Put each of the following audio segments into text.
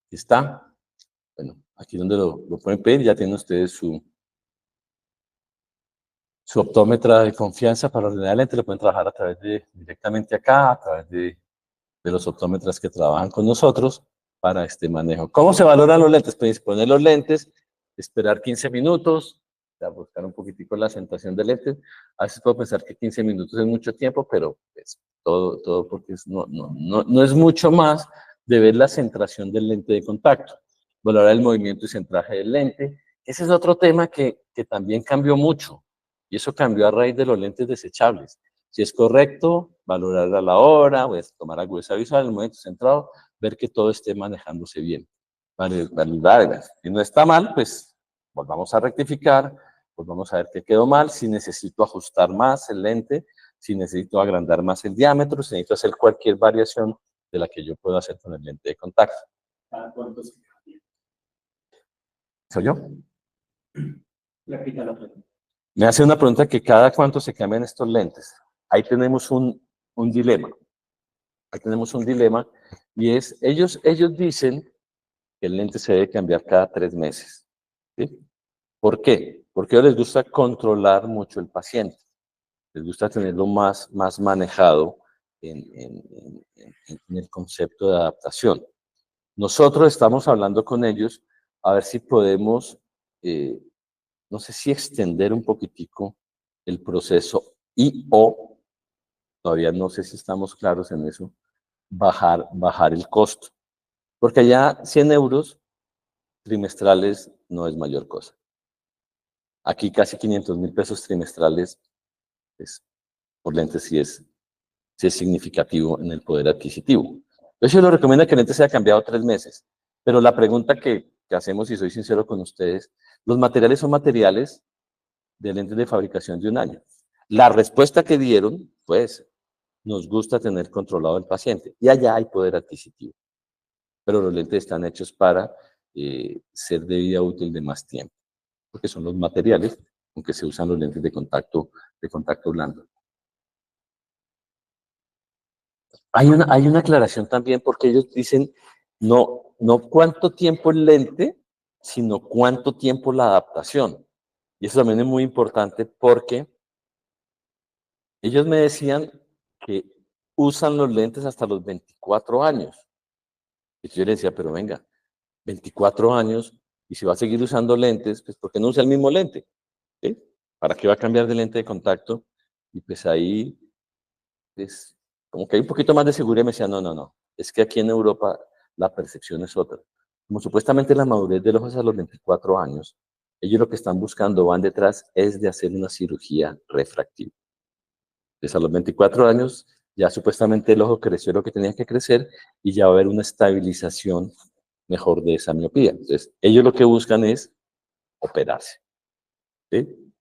Aquí está. Bueno, aquí donde lo pueden pedir, ya tienen ustedes su optómetra de confianza para ordenar el lente. Lo pueden trabajar a través directamente acá, a través de los optómetras que trabajan con nosotros para este manejo. ¿Cómo se valoran los lentes? Pues poner los lentes, esperar 15 minutos, buscar un poquitico la centración del lente. A veces puedo pensar que 15 minutos es mucho tiempo, pero pues, todo porque no es mucho más de ver la centración del lente de contacto. Valorar el movimiento y centraje del lente. Ese es otro tema que también cambió mucho, y eso cambió a raíz de los lentes desechables. Si es correcto, valorar a la hora, pues, tomar agudeza visual, el momento centrado, ver que todo esté manejándose bien. Validar, si no está mal, pues volvamos a rectificar, volvamos a ver qué quedó mal, si necesito ajustar más el lente, si necesito agrandar más el diámetro, si necesito hacer cualquier variación de la que yo puedo hacer con el lente de contacto. ¿Cada cuánto se cambia? ¿Soy yo? Repita la pregunta. Me hace una pregunta que cada cuánto se cambian estos lentes. Ahí tenemos un dilema. Ahí tenemos un dilema y es, ellos dicen que el lente se debe cambiar cada 3 meses. ¿Sí? ¿Por qué? Porque a ellos les gusta controlar mucho el paciente. Les gusta tenerlo más manejado en el concepto de adaptación. Nosotros estamos hablando con ellos a ver si podemos, no sé si extender un poquitico el proceso o, todavía no sé si estamos claros en eso, bajar el costo. Porque allá 100 euros trimestrales no es mayor cosa. Aquí casi 500.000 pesos trimestrales, pues, por lentes sí es significativo en el poder adquisitivo. Entonces yo lo recomiendo que el lente sea cambiado 3 meses. Pero la pregunta que hacemos, y soy sincero con ustedes, los materiales son materiales de lentes de fabricación de 1 año. La respuesta que dieron, pues, nos gusta tener controlado el paciente. Y allá hay poder adquisitivo. Pero los lentes están hechos para ser de vida útil de más tiempo, porque son los materiales con que se usan los lentes de contacto blando. Hay una aclaración también, porque ellos dicen no cuánto tiempo el lente, sino cuánto tiempo la adaptación. Y eso también es muy importante porque ellos me decían que usan los lentes hasta los 24 años. Y yo les decía, pero venga, 24 años, y si va a seguir usando lentes, pues ¿por qué no usa el mismo lente? ¿Sí? ¿Para qué va a cambiar de lente de contacto? Y pues ahí, pues, como que hay un poquito más de seguridad, me decía, no, es que aquí en Europa la percepción es otra. Como supuestamente la madurez del ojo es a los 24 años, ellos lo que están buscando, van detrás, es de hacer una cirugía refractiva. Entonces a los 24 años ya supuestamente el ojo creció lo que tenía que crecer y ya va a haber una estabilización mejor de esa miopía. Entonces ellos lo que buscan es operarse. ¿Sí?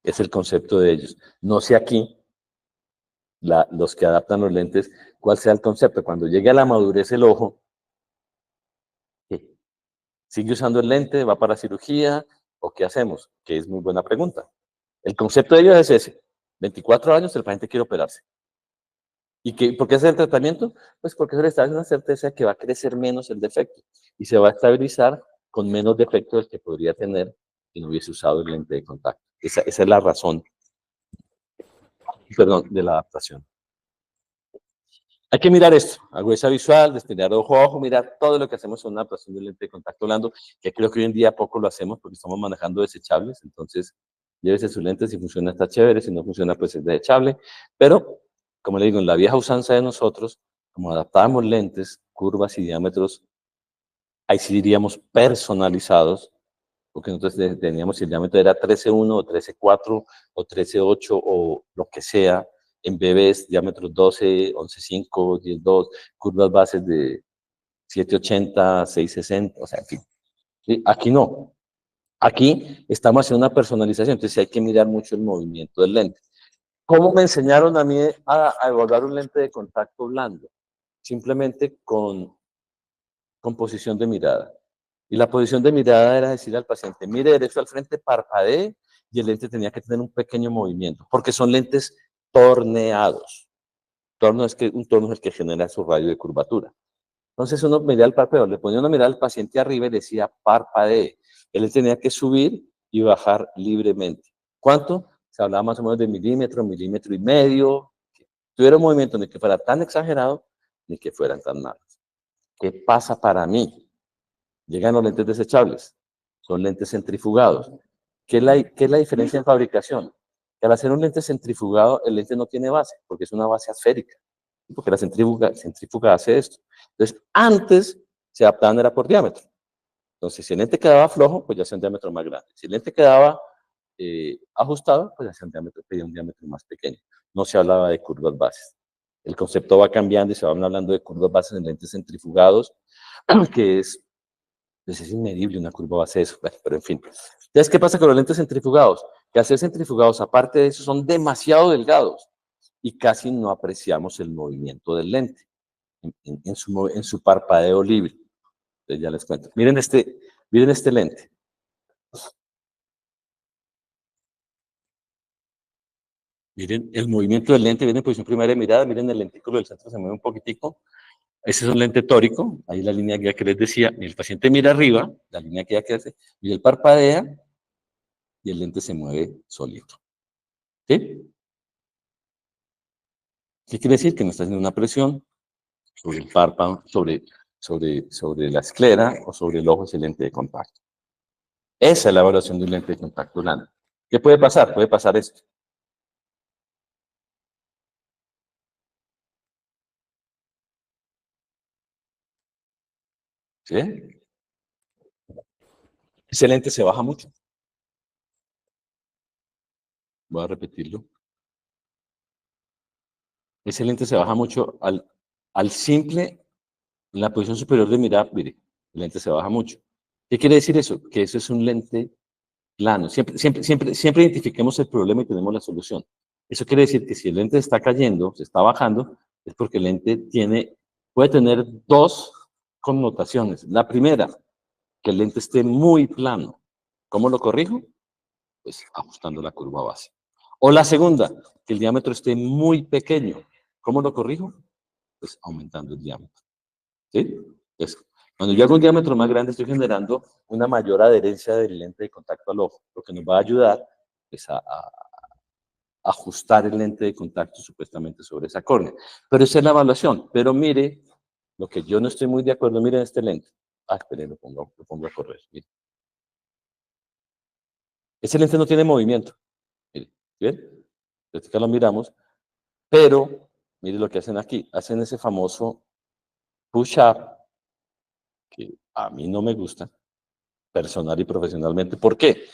Es el concepto de ellos. No sé aquí, los que adaptan los lentes, cuál sea el concepto. Cuando llegue a la madurez el ojo, ¿qué? ¿Sigue usando el lente? ¿Va para cirugía? ¿O qué hacemos? Que es muy buena pregunta. El concepto de ellos es ese. 24 años, el paciente quiere operarse. ¿Y por qué hacer el tratamiento? Pues porque eso le está dando una certeza que va a crecer menos el defecto y se va a estabilizar con menos defecto del que podría tener si no hubiese usado el lente de contacto. Esa es la razón, perdón, de la adaptación. Hay que mirar esto, agudeza visual, destinar ojo a ojo, mirar todo lo que hacemos en una adaptación del lente de contacto blando, que creo que hoy en día poco lo hacemos porque estamos manejando desechables, entonces llévese su lente, si funciona está chévere, si no funciona pues es desechable, pero como le digo, en la vieja usanza de nosotros, como adaptábamos lentes, curvas y diámetros, ahí sí diríamos personalizados, porque nosotros teníamos, si el diámetro era 13.1 o 13.4 o 13.8 o lo que sea, en bebés diámetros 12, 11.5, 10.2, curvas bases de 7.80, 6.60, o sea, en fin. ¿Sí? Aquí no. Aquí estamos haciendo una personalización, entonces hay que mirar mucho el movimiento del lente. ¿Cómo me enseñaron a mí a evaluar un lente de contacto blando? Simplemente con posición de mirada. Y la posición de mirada era decirle al paciente, mire derecho al frente, parpadee, y el lente tenía que tener un pequeño movimiento, porque son lentes torneados. Un torno es el que genera su radio de curvatura. Entonces uno medía el parpadeo, le ponía una mirada al paciente arriba y decía parpadee. Él tenía que subir y bajar libremente. ¿Cuánto? Se hablaba más o menos de milímetro, milímetro y medio. Que tuviera un movimiento ni que fuera tan exagerado, ni que fueran tan malos. ¿Qué pasa para mí? Llegan los lentes desechables, son lentes centrifugados. ¿Qué es la diferencia en fabricación? Que al hacer un lente centrifugado, el lente no tiene base, porque es una base esférica, porque la centrífuga hace esto. Entonces, antes se adaptaban era por diámetro. Entonces, si el lente quedaba flojo, pues ya hacía un diámetro más grande. Si el lente quedaba ajustado, pues ya hacía pedía un diámetro más pequeño. No se hablaba de curvas bases. El concepto va cambiando y se van hablando de curvas bases en lentes centrifugados, que pues es inmedible una curva base de eso, pero en fin. Entonces, ¿qué pasa con los lentes centrifugados? Que al ser centrifugados, aparte de eso, son demasiado delgados y casi no apreciamos el movimiento del lente en su parpadeo libre. Entonces, ya les cuento. Miren este lente. Miren el movimiento del lente, viene en posición primaria de mirada, miren el lentículo del centro se mueve un poquitico. Ese es un lente tórico, ahí la línea guía que les decía, y el paciente mira arriba, la línea guía que hace, y él parpadea, y el lente se mueve solito. ¿Sí? ¿Qué quiere decir? Que no está haciendo una presión sobre el párpado, sobre la esclera o sobre el ojo, ese lente de contacto. Esa es la evaluación de un lente de contacto blando. ¿Qué puede pasar? Puede pasar esto. ¿Sí? Ese lente se baja mucho. Voy a repetirlo. Ese lente se baja mucho al simple, en la posición superior de mirar, mire, el lente se baja mucho. ¿Qué quiere decir eso? Que eso es un lente plano. Siempre identifiquemos el problema y tenemos la solución. Eso quiere decir que si el lente está cayendo, se está bajando, es porque el lente puede tener dos connotaciones. La primera, que el lente esté muy plano. ¿Cómo lo corrijo? Pues ajustando la curva base. O la segunda, que el diámetro esté muy pequeño. ¿Cómo lo corrijo? Pues aumentando el diámetro. ¿Sí? Entonces, cuando yo hago un diámetro más grande, estoy generando una mayor adherencia del lente de contacto al ojo, lo que nos va a ayudar es a ajustar el lente de contacto supuestamente sobre esa córnea. Pero esa es la evaluación. Pero mire, lo que yo no estoy muy de acuerdo, miren este lente. Ah, esperen, lo pongo a correr. Mire. Ese lente no tiene movimiento. Mire, ¿bien? Entonces acá lo miramos, pero mire lo que hacen aquí. Hacen ese famoso push-up, que a mí no me gusta, personal y profesionalmente. ¿Por qué?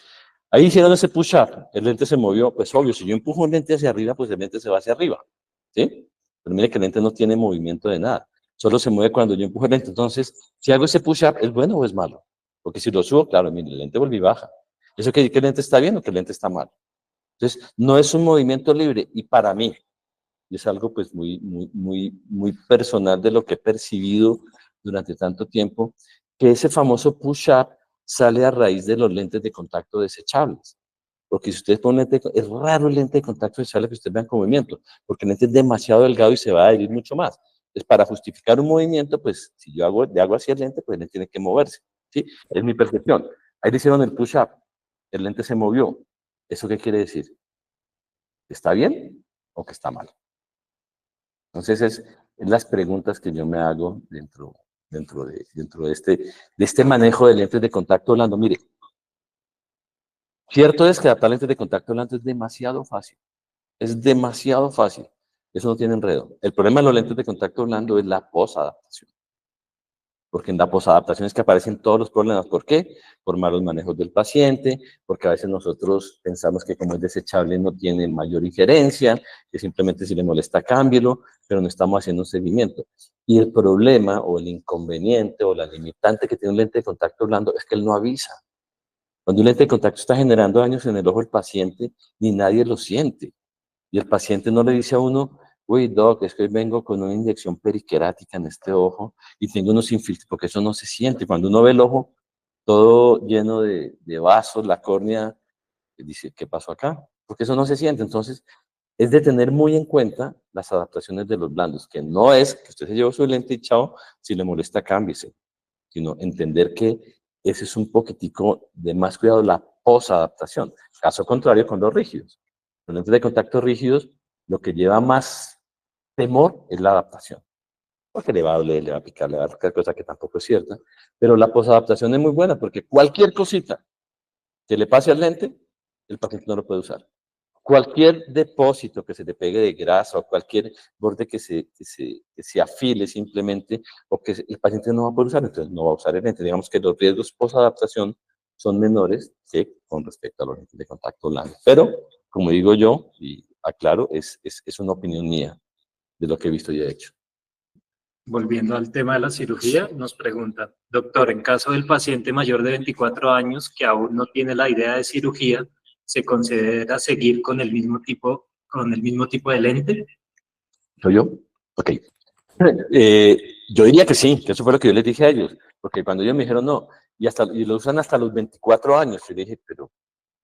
Ahí hicieron ese push-up, el lente se movió, pues obvio, si yo empujo un lente hacia arriba, pues el lente se va hacia arriba, ¿sí? Pero mire que el lente no tiene movimiento de nada, solo se mueve cuando yo empujo el lente. Entonces, si hago ese push-up, ¿es bueno o es malo? Porque si lo subo, claro, mire, el lente vuelve y baja. ¿Eso quiere decir que el lente está bien o que el lente está mal? Entonces, no es un movimiento libre, y para mí, y es algo pues muy personal de lo que he percibido durante tanto tiempo, que ese famoso push-up sale a raíz de los lentes de contacto desechables. Porque si ustedes ponen lente, es raro el lente de contacto desechable que ustedes vean con movimiento, porque el lente es demasiado delgado y se va a adherir mucho más. Entonces, para justificar un movimiento, pues si yo le hago así el lente, pues el lente tiene que moverse. ¿Sí? Es mi percepción. Ahí le hicieron el push-up, el lente se movió. ¿Eso qué quiere decir? ¿Está bien o que está mal? Entonces, es las preguntas que yo me hago dentro de este manejo de lentes de contacto blando. Mire, cierto es que adaptar lentes de contacto blando es demasiado fácil. Es demasiado fácil. Eso no tiene enredo. El problema de los lentes de contacto blando es la posadaptación. Porque en la posadaptación es que aparecen todos los problemas. ¿Por qué? Por malos manejos del paciente, porque a veces nosotros pensamos que como es desechable no tiene mayor injerencia, que simplemente si le molesta cámbielo, pero no estamos haciendo un seguimiento. Y el problema o el inconveniente o la limitante que tiene un lente de contacto blando es que él no avisa. Cuando un lente de contacto está generando daños en el ojo del paciente, ni nadie lo siente. Y el paciente no le dice a uno, uy, doc, es que hoy vengo con una inyección periquerática en este ojo y tengo unos infiltrados, porque eso no se siente. Cuando uno ve el ojo todo lleno de vasos, la córnea, dice, ¿qué pasó acá? Porque eso no se siente. Entonces, es de tener muy en cuenta las adaptaciones de los blandos, que no es que usted se llevó su lente y chao, si le molesta cámbiese, sino entender que ese es un poquitico de más cuidado, la posadaptación. Caso contrario con los rígidos. Los lentes de contacto rígidos, lo que lleva más temor es la adaptación. Porque le va a doler, le va a picar, le va a arrancar, cosa que tampoco es cierta. Pero la posadaptación es muy buena porque cualquier cosita que le pase al lente, el paciente no lo puede usar. Cualquier depósito que se le pegue de grasa o cualquier borde que se afile simplemente o que el paciente no va a poder usar, entonces no va a usar el lente. Digamos que los riesgos posadaptación son menores que con respecto a los lentes de contacto blanco. Pero, como digo yo, y aclaro, es una opinión mía de lo que he visto y he hecho. Volviendo al tema de la cirugía, nos pregunta, doctor, en caso del paciente mayor de 24 años que aún no tiene la idea de cirugía, ¿se considera seguir con el mismo tipo de lente? ¿Soy yo? Ok. Yo diría que sí, que eso fue lo que yo les dije a ellos, porque cuando ellos me dijeron no, y lo usan hasta los 24 años, yo dije, pero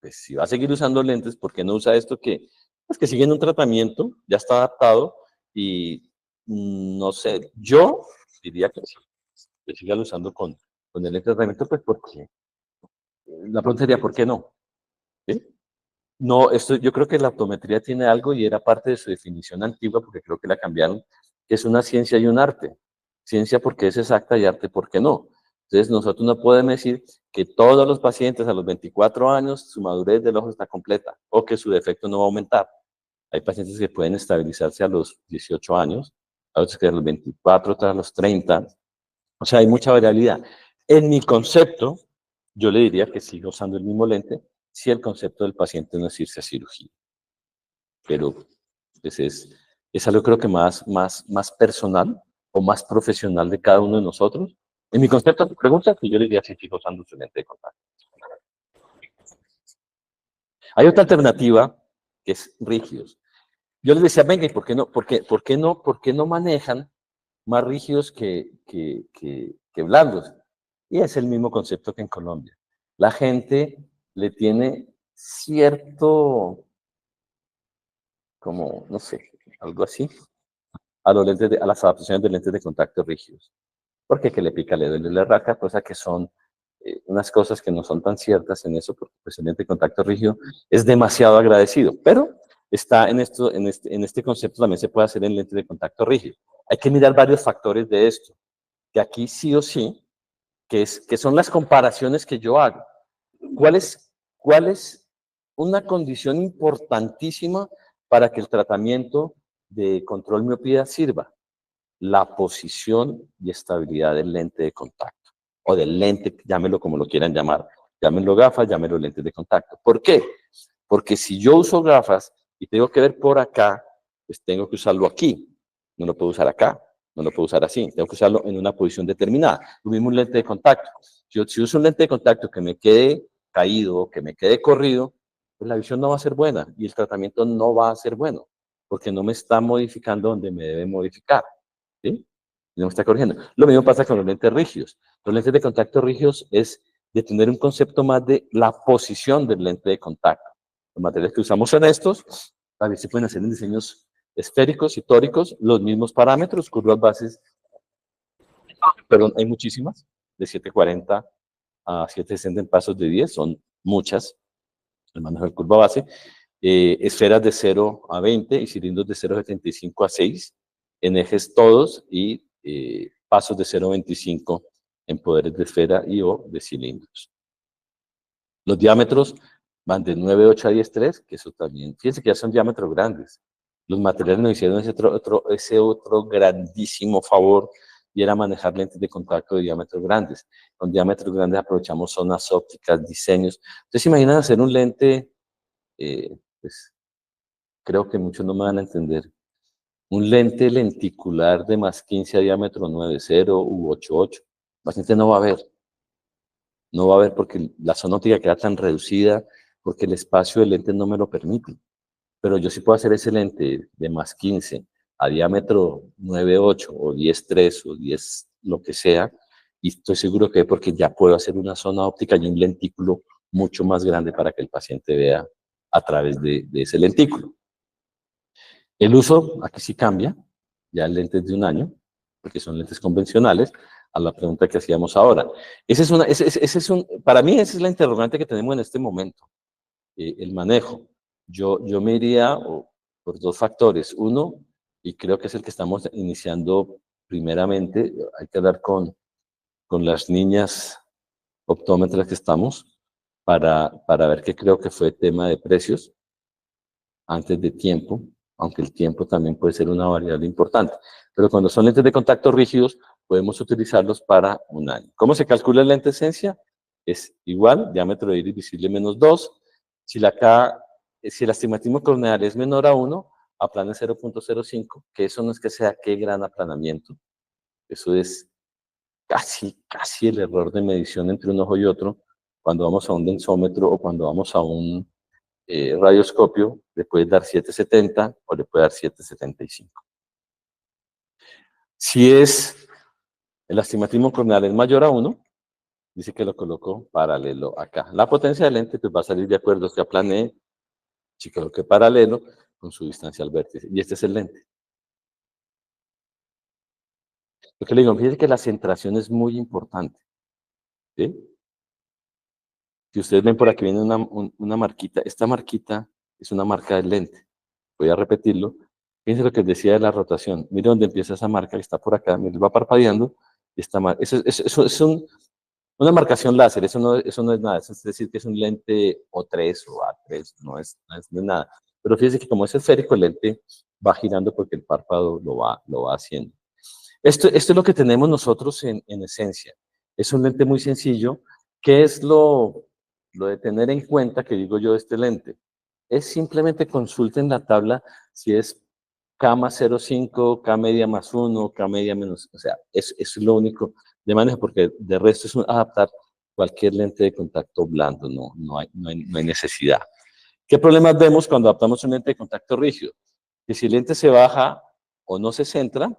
pues, si va a seguir usando lentes, ¿por qué no usa esto pues, que siguen un tratamiento, ya está adaptado y no sé, yo diría que sí, que siga usando con el lente de tratamiento, pues porque la pregunta sería, ¿por qué no? ¿Sí? No, yo creo que la optometría tiene algo y era parte de su definición antigua, porque creo que la cambiaron, que es una ciencia y un arte. Ciencia porque es exacta y arte porque no. Entonces nosotros no podemos decir que todos los pacientes a los 24 años su madurez del ojo está completa o que su defecto no va a aumentar. Hay pacientes que pueden estabilizarse a los 18 años, a otros que a los 24, otros a los 30. O sea, hay mucha variabilidad. En mi concepto, yo le diría que siga usando el mismo lente si el concepto del paciente no es irse a cirugía. Pero pues es algo creo que más personal o más profesional de cada uno de nosotros. En mi concepto, tu pregunta, que yo le diría si sigo usando su lente de contacto. Hay otra alternativa que es rígidos. Yo les decía, venga, ¿y por qué no manejan más rígidos que blandos? Y es el mismo concepto que en Colombia. La gente le tiene cierto, como, no sé, algo así, a las adaptaciones de lentes de contacto rígidos. Porque que le pica, le duele, le raca, cosa que son unas cosas que no son tan ciertas en eso, porque pues, el lente de contacto rígido es demasiado agradecido, pero está en este concepto también se puede hacer en lente de contacto rígido. Hay que mirar varios factores de esto, que aquí sí o sí, que son las comparaciones que yo hago. ¿Cuál es una condición importantísima para que el tratamiento de control miopía sirva? La posición y estabilidad del lente de contacto, o del lente, llámelo como lo quieran llamar, llámenlo gafas, llámenlo lentes de contacto. ¿Por qué? Porque si yo uso gafas y tengo que ver por acá, pues tengo que usarlo aquí, no lo puedo usar acá, no lo puedo usar así, tengo que usarlo en una posición determinada. Lo mismo un lente de contacto. Si uso un lente de contacto que me quede caído, que me quede corrido, pues la visión no va a ser buena y el tratamiento no va a ser bueno, porque no me está modificando donde me debe modificar. ¿Sí? No me está corrigiendo. Lo mismo pasa con los lentes rígidos. Los lentes de contacto rígidos es de tener un concepto más de la posición del lente de contacto. Los materiales que usamos son estos, a ver si pueden hacer en diseños esféricos y tóricos, los mismos parámetros, curvas bases, perdón, hay muchísimas, de 740 a 760 en pasos de 10, son muchas, el manejo de curva base, esferas de 0 a 20 y cilindros de 0,75 a 6, en ejes todos y pasos de 0,25 en poderes de esfera y o de cilindros. Los diámetros van de 9,8 a 10,3, que eso también, fíjense que ya son diámetros grandes. Los materiales nos hicieron ese otro grandísimo favor y era manejar lentes de contacto de diámetros grandes. Con diámetros grandes aprovechamos zonas ópticas, diseños. Entonces, imaginan hacer un lente, pues creo que muchos no me van a entender. Un lente lenticular de más 15 a diámetro 9,0 u 8,8. La gente no va a ver. No va a ver porque la zona óptica queda tan reducida, porque el espacio del lente no me lo permite. Pero yo sí puedo hacer ese lente de más 15 a diámetro 9,8 o 10,3 o 10, lo que sea, y estoy seguro que es porque ya puedo hacer una zona óptica y un lentículo mucho más grande para que el paciente vea a través de ese lentículo. El uso, aquí sí cambia, ya el lente es de 1 año, porque son lentes convencionales, a la pregunta que hacíamos ahora. Para mí esa es la interrogante que tenemos en este momento, el manejo. Yo me iría por 2 factores. Uno, y creo que es el que estamos iniciando primeramente, hay que hablar con las niñas optómetras que estamos, para ver qué creo que fue tema de precios antes de tiempo, aunque el tiempo también puede ser una variable importante. Pero cuando son lentes de contacto rígidos, podemos utilizarlos para 1 año. ¿Cómo se calcula la lente esencia? Es igual, diámetro de iris visible menos 2. Si el astigmatismo corneal es menor a 1, aplane 0.05, que eso no es que sea qué gran aplanamiento. Eso es casi el error de medición entre un ojo y otro, cuando vamos a un densómetro o cuando vamos a un radioscopio, le puede dar 7.70 o le puede dar 7.75. Si el astigmatismo corneal es mayor a 1, dice que lo coloco paralelo acá. La potencia del lente pues, va a salir de acuerdo a que aplané, si coloqué paralelo con su distancia al vértice. Y este es el lente. Lo que le digo, fíjense que la centración es muy importante. ¿Sí? Si ustedes ven por aquí viene una marquita, esta marquita es una marca del lente. Voy a repetirlo. Fíjense lo que decía de la rotación. Mire dónde empieza esa marca que está por acá. Mire, va parpadeando. Y eso es una marcación láser. Eso no es nada. Eso es decir que es un lente O3 o A3. No es nada. Pero fíjense que como es esférico, el lente va girando porque el párpado lo va haciendo. Esto es lo que tenemos nosotros en esencia. Es un lente muy sencillo. ¿Qué es lo de tener en cuenta que digo yo de este lente? Es simplemente consulten la tabla si es K más 0,5, K media más 1, K media menos, o sea, es lo único de manejo, porque de resto es adaptar cualquier lente de contacto blando, no hay necesidad. ¿Qué problemas vemos cuando adaptamos un lente de contacto rígido? Que si el lente se baja o no se centra,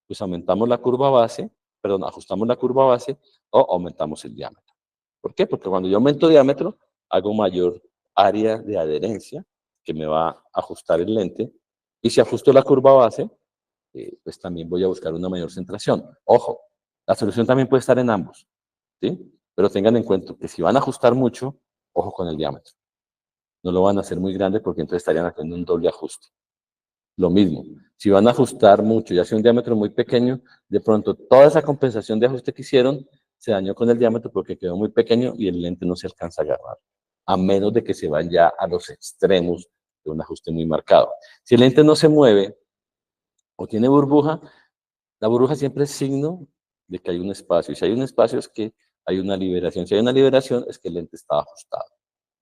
pues aumentamos la curva base, perdón, ajustamos la curva base o aumentamos el diámetro. ¿Por qué? Porque cuando yo aumento diámetro, hago mayor área de adherencia que me va a ajustar el lente. Y si ajusto la curva base, pues también voy a buscar una mayor centración. Ojo, la solución también puede estar en ambos, ¿sí? Pero tengan en cuenta que si van a ajustar mucho, ojo con el diámetro. No lo van a hacer muy grande porque entonces estarían haciendo un doble ajuste. Lo mismo, si van a ajustar mucho y hace un diámetro muy pequeño, de pronto toda esa compensación de ajuste que hicieron se dañó con el diámetro porque quedó muy pequeño y el lente no se alcanza a agarrar, a menos de que se vayan ya a los extremos de un ajuste muy marcado. Si el lente no se mueve o tiene burbuja, la burbuja siempre es signo de que hay un espacio, y si hay un espacio es que hay una liberación, si hay una liberación es que el lente está ajustado,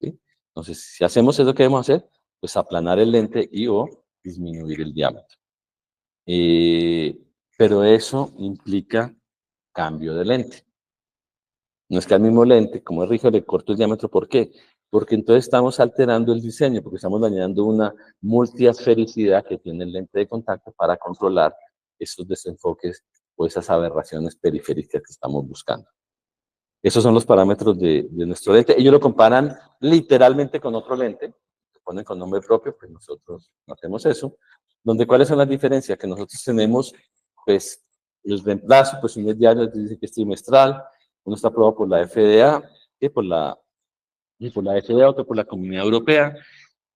¿sí? Entonces, si hacemos eso que debemos hacer, pues aplanar el lente y o disminuir el diámetro. Pero eso implica cambio de lente. No es que al mismo lente, como es rígido, le corto el diámetro. ¿Por qué? Porque entonces estamos alterando el diseño, porque estamos dañando una multiasfericidad que tiene el lente de contacto para controlar esos desenfoques o esas aberraciones periféricas que estamos buscando. Esos son los parámetros de nuestro lente. Ellos lo comparan literalmente con otro lente, lo ponen con nombre propio, pues nosotros no hacemos eso. ¿Cuáles son las diferencias? Que nosotros tenemos, pues, el reemplazo, pues un diario dice que es trimestral, uno está aprobado por la FDA, por la FDA, otro por la Comunidad Europea.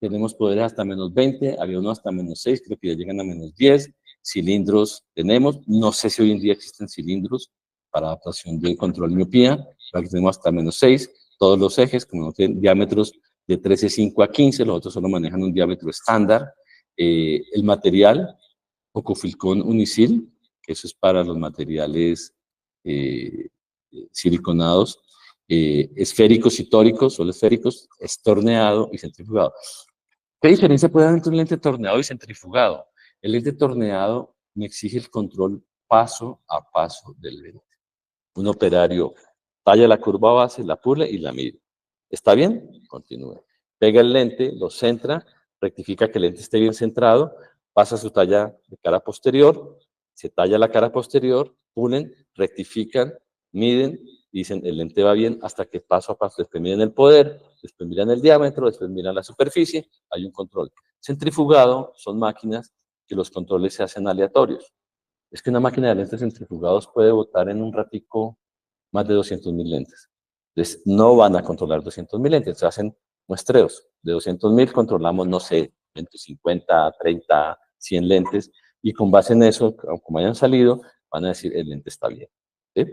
Tenemos poderes hasta -20, había uno hasta -6, creo que ya llegan a -10. Cilindros tenemos, no sé si hoy en día existen cilindros para adaptación del control de miopía, pero tenemos hasta -6. Todos los ejes, como tienen diámetros de 13,5 a 15, los otros solo manejan un diámetro estándar. El material, Ocofilcón Unicil, que eso es para los materiales siliconados, esféricos y tóricos, solo esféricos, es torneado y centrifugado. ¿Qué diferencia puede haber entre un lente torneado y centrifugado? El lente torneado me exige el control paso a paso del lente. Un operario talla la curva base, la pule y la mide. ¿Está bien? Continúe. Pega el lente, lo centra, rectifica que el lente esté bien centrado, pasa su talla de cara posterior, se talla la cara posterior, pulen, rectifican, miden, dicen el lente va bien hasta que paso a paso, después miden el poder, después miran el diámetro, después miran la superficie, hay un control. Centrifugado son máquinas que los controles se hacen aleatorios. Es que una máquina de lentes centrifugados puede botar en un ratico más de 200.000 lentes. Entonces, no van a controlar 200.000 lentes, se hacen muestreos. De 200.000 controlamos, no sé, 150, 30, 100 lentes, y con base en eso, como hayan salido, van a decir, el lente está bien. ¿Sí?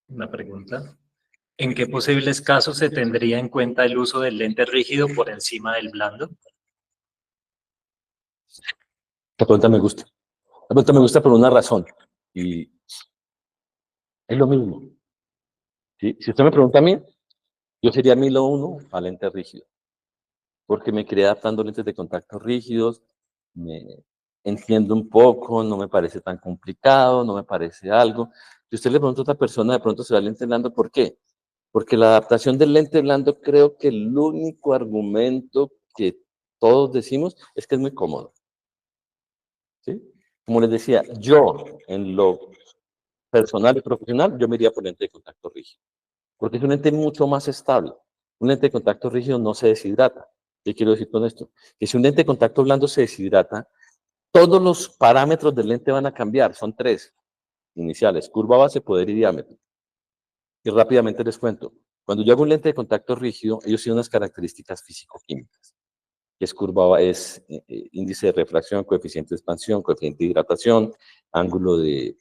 Una pregunta. ¿En qué posibles casos se tendría en cuenta el uso del lente rígido por encima del blando? La pregunta me gusta. La pregunta me gusta por una razón, y es lo mismo. ¿Sí? Si usted me pregunta a mí, yo sería 1001 a lente rígido, porque me quedé adaptando lentes de contacto rígidos, me entiendo un poco, no me parece tan complicado, no me parece algo. Si usted le pregunta a otra persona, de pronto se va al lente blando, ¿por qué? Porque la adaptación del lente blando, creo que el único argumento que todos decimos es que es muy cómodo. ¿Sí? Como les decía, yo en lo personal y profesional, yo me iría por lente de contacto rígido, porque es un lente mucho más estable. Un lente de contacto rígido no se deshidrata. ¿Qué quiero decir con esto? Que si un lente de contacto blando se deshidrata, todos los parámetros del lente van a cambiar. Son 3 iniciales: curva, base, poder y diámetro. Y rápidamente les cuento. Cuando yo hago un lente de contacto rígido, ellos tienen unas características físico-químicas, que es curva, es índice de refracción, coeficiente de expansión, coeficiente de hidratación, ángulo de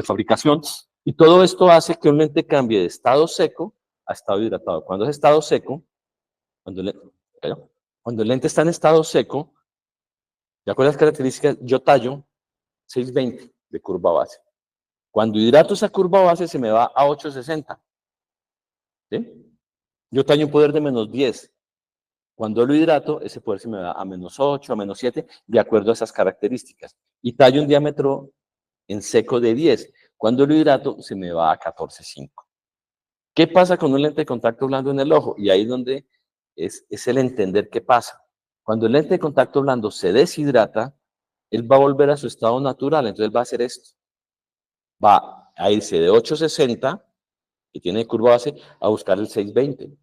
fabricación. Y todo esto hace que un lente cambie de estado seco a estado hidratado. Cuando es estado seco, cuando el lente está en estado seco, de acuerdo a las características, yo tallo 620 de curva base. Cuando hidrato esa curva base, se me va a 860. ¿Sí? Yo tallo un poder de -10. Cuando lo hidrato, ese poder se me va a -8, a -7, de acuerdo a esas características. Y tallo un diámetro en seco de 10. Cuando lo hidrato, se me va a 14,5. ¿Qué pasa con un lente de contacto blando en el ojo? Y ahí es donde es el entender qué pasa. Cuando el lente de contacto blando se deshidrata, él va a volver a su estado natural, entonces él va a hacer esto. Va a irse de 860, que tiene curva base, a buscar el 620.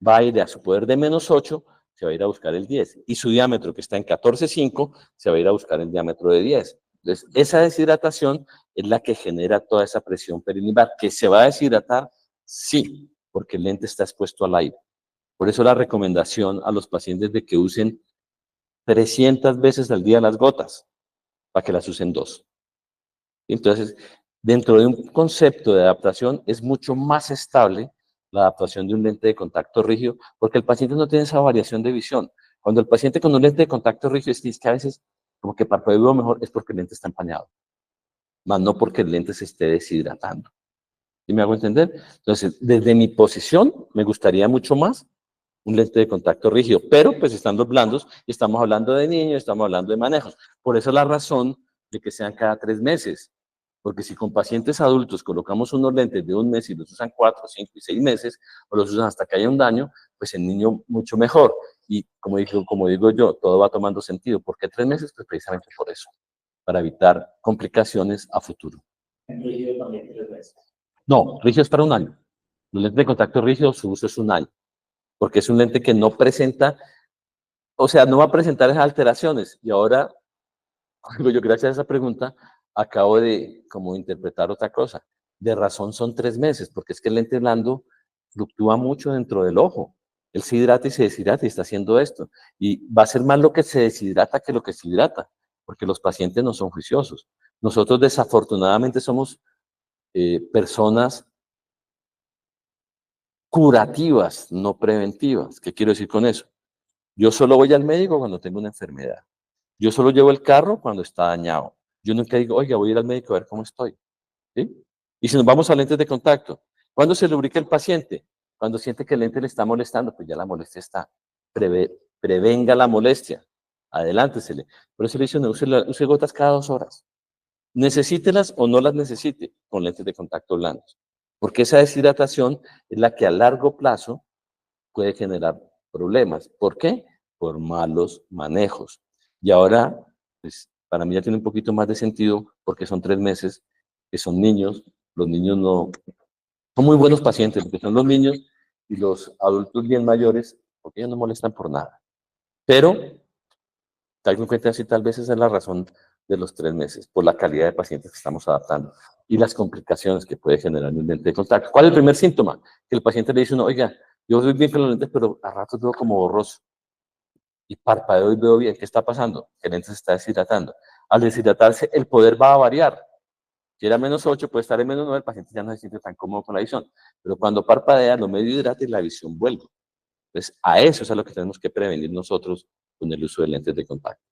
Va a ir a su poder de -8, se va a ir a buscar el 10. Y su diámetro, que está en 14,5, se va a ir a buscar el diámetro de 10. Entonces, esa deshidratación es la que genera toda esa presión perilimbar. ¿Que se va a deshidratar? Sí, porque el lente está expuesto al aire. Por eso la recomendación a los pacientes de que usen 300 veces al día las gotas, para que las usen 2. Entonces, dentro de un concepto de adaptación, es mucho más estable la adaptación de un lente de contacto rígido, porque el paciente no tiene esa variación de visión. Cuando el paciente con un lente de contacto rígido dice que a veces como que parpadeo mejor, es porque el lente está empañado, más no porque el lente se esté deshidratando. ¿Sí me hago entender? Entonces, desde mi posición, me gustaría mucho más un lente de contacto rígido, pero pues están los blandos y estamos hablando de niños, estamos hablando de manejos. Por eso la razón de que sean cada 3 meses. Porque si con pacientes adultos colocamos unos lentes de 1 mes y los usan 4, 5 y 6 meses, o los usan hasta que haya un daño, pues el niño mucho mejor. Y como digo yo, todo va tomando sentido. ¿Por qué 3 meses? Pues precisamente por eso, para evitar complicaciones a futuro. En rígido también 3 veces. No, rígido es para 1 año. Los lentes de contacto rígido, su uso es 1 año, porque es un lente que no presenta, o sea, no va a presentar esas alteraciones. Y ahora, yo gracias a esa pregunta, acabo de como interpretar otra cosa. De razón son 3 meses, porque es que el lente blando fluctúa mucho dentro del ojo. Él se hidrata y se deshidrata y está haciendo esto. Y va a ser más lo que se deshidrata que lo que se hidrata, porque los pacientes no son juiciosos. Nosotros desafortunadamente somos personas curativas, no preventivas. ¿Qué quiero decir con eso? Yo solo voy al médico cuando tengo una enfermedad. Yo solo llevo el carro cuando está dañado. Yo nunca digo, oiga, voy a ir al médico a ver cómo estoy. ¿Sí? Y si nos vamos a lentes de contacto, ¿cuándo se lubrica el paciente? Cuando siente que el lente le está molestando, pues ya la molestia está. Prevenga la molestia. Adelántesele. Por eso le dicen, use gotas cada 2 horas. Necesítelas o no las necesite con lentes de contacto blandos. Porque esa deshidratación es la que a largo plazo puede generar problemas. ¿Por qué? Por malos manejos. Y ahora, pues, para mí ya tiene un poquito más de sentido porque son 3 meses, que son niños. Los niños no son muy buenos pacientes, porque son los niños y los adultos bien mayores, porque ellos no molestan por nada. Pero Tengo en cuenta así, tal vez esa es la razón de los 3 meses, por la calidad de pacientes que estamos adaptando y las complicaciones que puede generar un lente de contacto. ¿Cuál es el primer síntoma? Que el paciente le dice uno, oiga, yo soy bien con los lentes, pero a ratos veo como borroso y parpadeo y veo bien. ¿Qué está pasando? El lente se está deshidratando. Al deshidratarse, el poder va a variar. Si era -8, puede estar en -9, el paciente ya no se siente tan cómodo con la visión. Pero cuando parpadea, lo medio hidrata y la visión vuelve. Entonces, a eso es a lo que tenemos que prevenir nosotros con el uso de lentes de contacto.